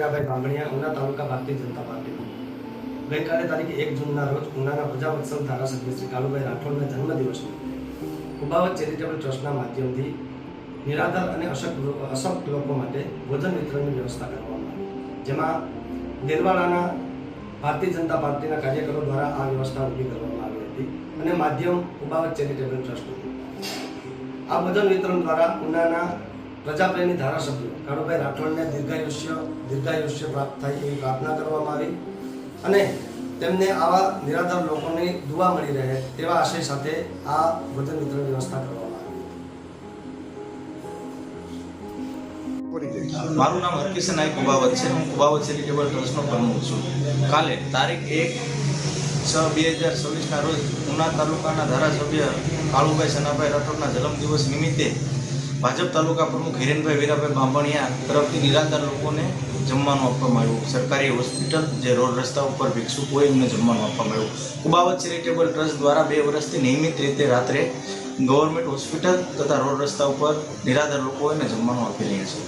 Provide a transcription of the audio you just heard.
વીરાભાઈ બામણિયા, ઉના તાલુકા Bharatiya Janata party. ગઈકાલે તારીખ 1 જૂનના રોજ ઉનાના પ્રજાવત્સલ ધારાસભ્ય શ્રી કાલુભાઈ રાઠોડના જન્મદિવસની કુબાવત ચેરિટેબલ ટ્રસ્ટના માધ્યમથી નિરાધાર અને અશક્ત લોકો માટે ભોજન વિતરણની વ્યવસ્થા કરવામાં આવી, જેમાં દેલવાડાના ભારતીય જનતા પાર્ટીના કાર્યકરો દ્વારા આ વ્યવસ્થા ઊભી કરવામાં આવી હતી અને માધ્યમ કુબાવત ચેરિટેબલ ટ્રસ્ટ હતું। આ ભોજન વિતરણ દ્વારા ઉનાના પ્રજાપ્રેમી ધારાસભ્ય કાળુભાઈ રાઠોડને દીર્ઘાયુષ્ય પ્રાપ્ત થાય એવી પ્રાર્થના કરવામાં આવી અને તેમને આવા નિરાધાર લોકોની દુઆ મળી રહે તેવા આશય સાથે આ ભોજન વિતરણ વ્યવસ્થા કરવામાં આવી। મારું નામ હરકિશન નાયક કુબાવત છે। હું કુબાવત ચેરિટેબલ ટ્રસ્ટનો પ્રમુખ છું। કાલે તારીખ 1/6/2024ના રોજ ઉના તાલુકાના ધારાસભ્ય કાળુભાઈ સનાભાઈ રાઠોડના જન્મદિવસ નિમિત્તે ભાજપ તાલુકા પ્રમુખ હિરેનભાઈ વીરાભાઈ બામણિયા તરફથી નિરાધાર લોકોને જમવાનું આપવામાં આવ્યું। સરકારી હોસ્પિટલ જે રોડ રસ્તા ઉપર ભિક્ષુક હોય એમને જમવાનું આપવામાં આવ્યું। કુબાવત ચેરિટેબલ ટ્રસ્ટ દ્વારા 2 વર્ષથી નિયમિત રીતે રાત્રે ગવર્મેન્ટ હોસ્પિટલ તથા રોડ રસ્તા ઉપર નિરાધાર લોકો એને જમવાનું આપી રહ્યા છે।